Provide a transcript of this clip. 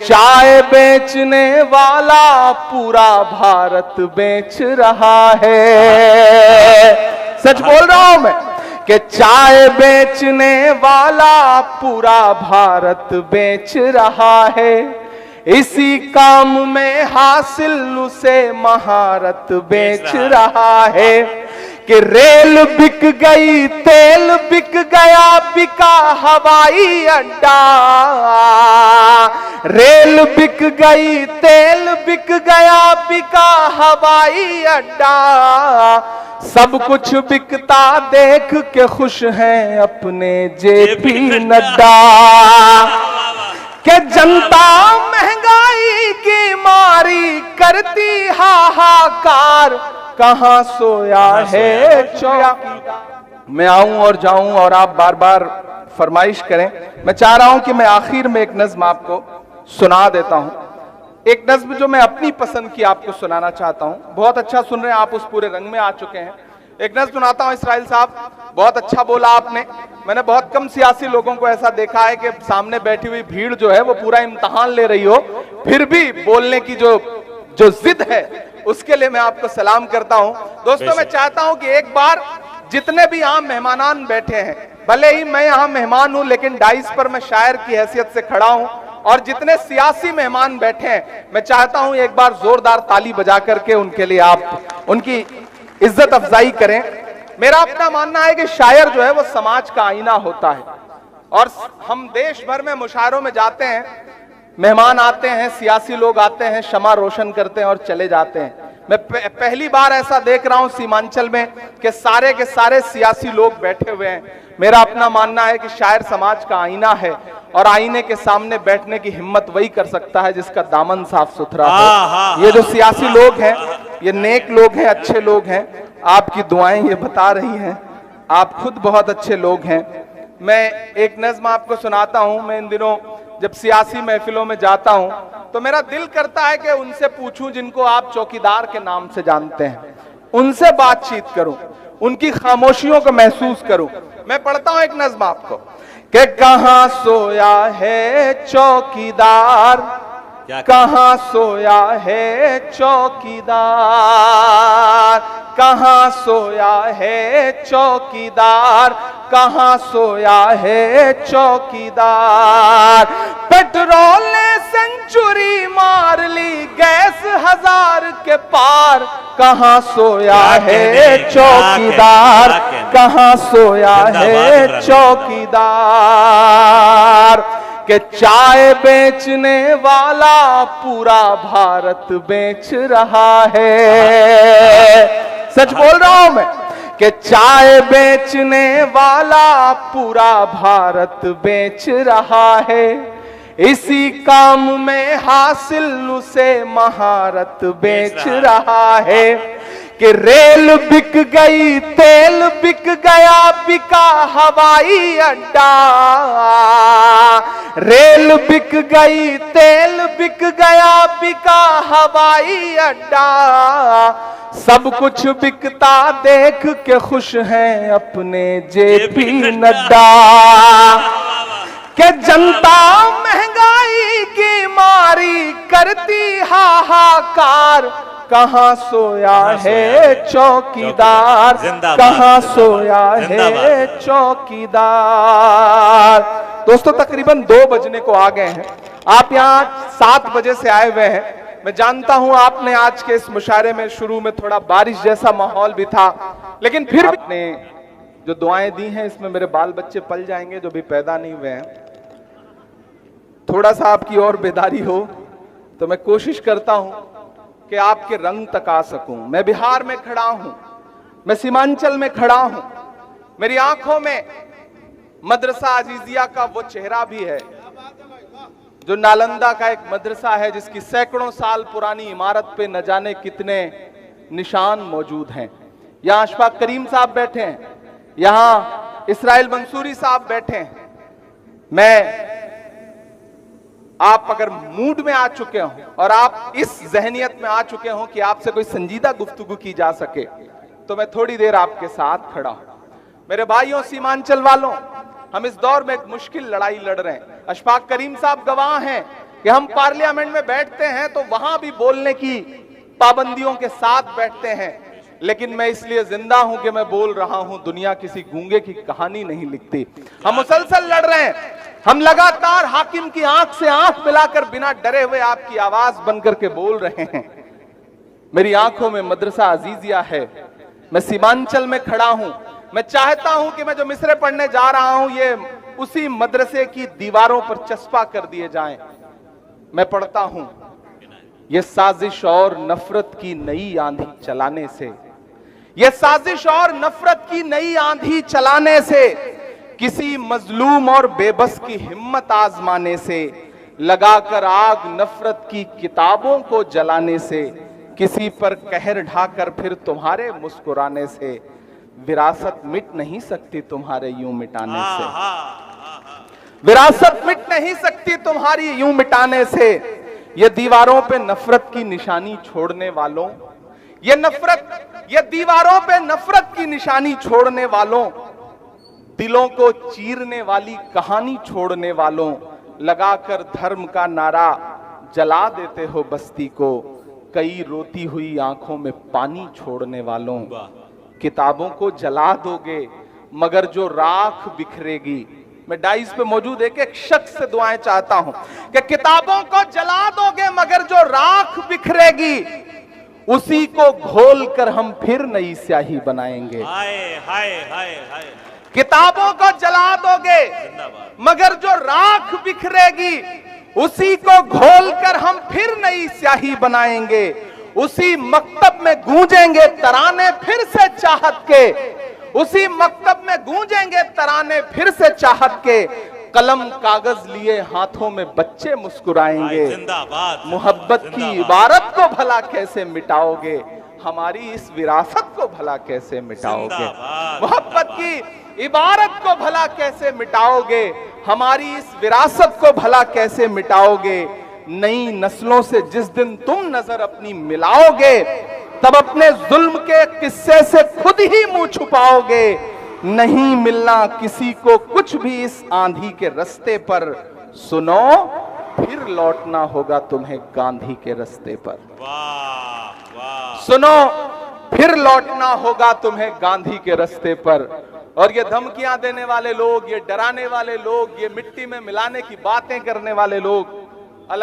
चाय बेचने वाला पूरा भारत बेच रहा है। सच बोल रहा हूं मैं कि चाय बेचने वाला पूरा भारत बेच रहा है। इसी काम में हासिल उसे महारत बेच रहा है कि रेल बिक गई, तेल बिक गया, बिका हवाई अड्डा। रेल बिक गई, तेल बिक गया, बिका हवाई अड्डा। सब कुछ बिकता देख के खुश हैं अपने जेपी नड्डा। कि जनता महंगाई की मारी करती हाहाकार, कहां सोया है चौकीदार। मैं आऊं और जाऊं और आप बार बार फरमाइश करें। मैं चाह रहा हूं कि मैं आखिर में एक नज्म आपको सुना देता हूं, एक नज्म जो मैं अपनी पसंद की आपको सुनाना चाहता हूं। बहुत अच्छा सुन रहे हैं आप, उस पूरे रंग में आ चुके हैं। एक नज्म सुनाता हूं। इसराइल साहब, बहुत अच्छा बोला आपने। मैंने बहुत कम सियासी लोगों को ऐसा देखा है कि सामने बैठी हुई भीड़ जो है वो पूरा इम्तिहान ले रही हो, फिर भी बोलने की जो जिद है, उसके लिए मैं आपको सलाम करता हूं। दोस्तों, मैं चाहता हूं कि एक बार जितने भी यहां मेहमानान बैठे हैं, भले ही मैं यहां मेहमान हूं लेकिन डाइस पर मैं शायर की हैसियत से खड़ा हूं, और जितने सियासी मेहमान बैठे हैं, मैं चाहता हूं एक बार जोरदार ताली बजा करके उनके लिए आप उनकी इज्जत अफजाई करें। मेरा अपना मानना है कि शायर जो है वो समाज का आईना होता है, और हम देश भर में मुशायरों में जाते हैं, मेहमान आते हैं, सियासी लोग आते हैं, शमा रोशन करते हैं और चले जाते हैं। मैं पहली बार ऐसा देख रहा हूं सीमांचल में कि सारे के सारे सियासी लोग बैठे हुए हैं। मेरा अपना मानना है कि शायर समाज का आईना है, और आईने के सामने बैठने की हिम्मत वही कर सकता है जिसका दामन साफ सुथरा हो। ये जो सियासी लोग हैं, ये नेक लोग हैं, अच्छे लोग हैं। आपकी दुआएं ये बता रही हैं, आप खुद बहुत अच्छे लोग हैं। मैं एक नज्म आपको सुनाता हूं। मैं इन दिनों जब सियासी महफिलों में जाता हूं तो मेरा दिल करता है कि उनसे पूछूं जिनको आप चौकीदार के नाम से जानते हैं, उनसे बातचीत करूं, उनकी खामोशियों को महसूस करूं। मैं पढ़ता हूं एक नज्म आपको कि कहां सोया है चौकीदार, कहां सोया है चौकीदार, कहां सोया है चौकीदार, कहां सोया है चौकीदार। पेट्रोल ने सेंचुरी मार ली, गैस 1000 के पार, कहां सोया है चौकीदार, कहां सोया है चौकीदार। कि चाय बेचने वाला पूरा भारत बेच रहा है। सच बोल रहा हूं मैं कि चाय बेचने वाला पूरा भारत बेच रहा है। इसी काम में हासिल उसे महारत बेच रहा है कि रेल बिक गई, तेल बिक गया, बिका हवाई अड्डा। रेल बिक गई, तेल बिक गया, बिका हवाई अड्डा। सब कुछ बिकता देख के खुश हैं अपने जेपी नड्डा। कि जनता महंगाई की मारी करती हाहाकार, कहां सोया है चौकीदार, कहां सोया है चौकीदार। दोस्तों, तकरीबन 2 बजने को आ गए हैं। आप यहां 7 बजे से आए हुए हैं। मैं जानता हूं आपने आज के इस मुशायरे में शुरू में थोड़ा बारिश जैसा माहौल भी था, लेकिन फिर आपने जो दुआएं दी हैं, इसमें मेरे बाल बच्चे पल जाएंगे जो भी पैदा नहीं हुए हैं। थोड़ा सा आपकी और बेदारी हो तो मैं कोशिश करता हूं कि आपके रंग तक आ सकूं। मैं बिहार में खड़ा हूं, मैं सीमांचल में खड़ा हूं। मेरी आंखों में मदरसा अजीजिया का वो चेहरा भी है जो नालंदा का एक मदरसा है, जिसकी सैकड़ों साल पुरानी इमारत पे न जाने कितने निशान मौजूद हैं। यहां अशफाक करीम साहब बैठे हैं, यहां इसराइल मंसूरी साहब बैठे हैं। मैं आप अगर मूड में आ चुके हो और आप इस जहनियत में आ चुके हो कि आपसे कोई संजीदा गुफ्तगू की जा सके, तो मैं थोड़ी देर आपके साथ खड़ा हूं। मेरे भाइयों, सीमांचल वालों, हम इस दौर में एक मुश्किल लड़ाई लड़ रहे हैं। अशफाक करीम साहब गवाह हैं कि हम पार्लियामेंट में बैठते हैं तो वहां भी बोलने की पाबंदियों के साथ बैठते हैं, लेकिन मैं इसलिए जिंदा हूं कि मैं बोल रहा हूं। दुनिया किसी गूंगे की कहानी नहीं लिखती। हम मुसलसल लड़ रहे हैं, हम लगातार हाकिम की आंख से आंख मिलाकर बिना डरे हुए आपकी आवाज बनकर के बोल रहे हैं। मेरी आंखों में मदरसा अजीजिया है, मैं सीमांचल में खड़ा हूं। मैं चाहता हूं कि मैं जो मिसरे पढ़ने जा रहा हूं ये उसी मदरसे की दीवारों पर चस्पा कर दिए जाएं। मैं पढ़ता हूं, ये साजिश और नफरत की नई आंधी चलाने से, ये साजिश और नफरत की नई आंधी चलाने से, किसी मजलूम और बेबस की हिम्मत आजमाने से, लगाकर आग नफरत की किताबों को जलाने से, किसी पर कहर ढाकर फिर तुम्हारे मुस्कुराने से, विरासत मिट नहीं सकती तुम्हारे यूं मिटाने से, विरासत मिट नहीं सकती तुम्हारी यूं मिटाने से। ये दीवारों पे नफरत की निशानी छोड़ने वालों, ये दीवारों पे नफरत की निशानी छोड़ने वालों, दिलों को चीरने वाली कहानी छोड़ने वालों, लगाकर धर्म का नारा जला देते हो बस्ती को, कई रोती हुई आंखों में पानी छोड़ने वालों। किताबों को जला दोगे मगर जो राख बिखरेगी, मैं डाइस पे मौजूद एक शख्स से दुआएं चाहता हूं कि किताबों को जला दोगे मगर जो राख बिखरेगी, उसी को घोल कर हम फिर नई स्याही बनाएंगे। हाय हाय हाय हाय। किताबों को जला दोगे मगर जो राख बिखरेगी, उसी को घोल कर हम फिर नई स्याही बनाएंगे। उसी मकतब में गूंजेंगे तराने फिर से चाहत के, उसी मकतब में गूंजेंगे तराने फिर से चाहत के, कलम कागज लिए हाथों में बच्चे मुस्कुराएंगे। मोहब्बत की इबारत को भला कैसे मिटाओगे, हमारी इस विरासत को भला कैसे मिटाओगे। मोहब्बत की इबारत को भला कैसे मिटाओगे, हमारी इस विरासत को भला कैसे मिटाओगे। नई नस्लों से जिस दिन तुम नजर अपनी मिलाओगे, तब अपने जुल्म के किस्से से खुद ही मुंह छुपाओगे। नहीं मिलना किसी को कुछ भी इस आंधी के रास्ते पर, सुनो फिर लौटना होगा तुम्हें गांधी के रास्ते पर। वाह वाह। सुनो फिर लौटना होगा तुम्हें गांधी के रास्ते पर। और ये धमकियां देने वाले लोग, ये डराने वाले लोग, ये मिट्टी में मिलाने की बातें करने वाले लोग,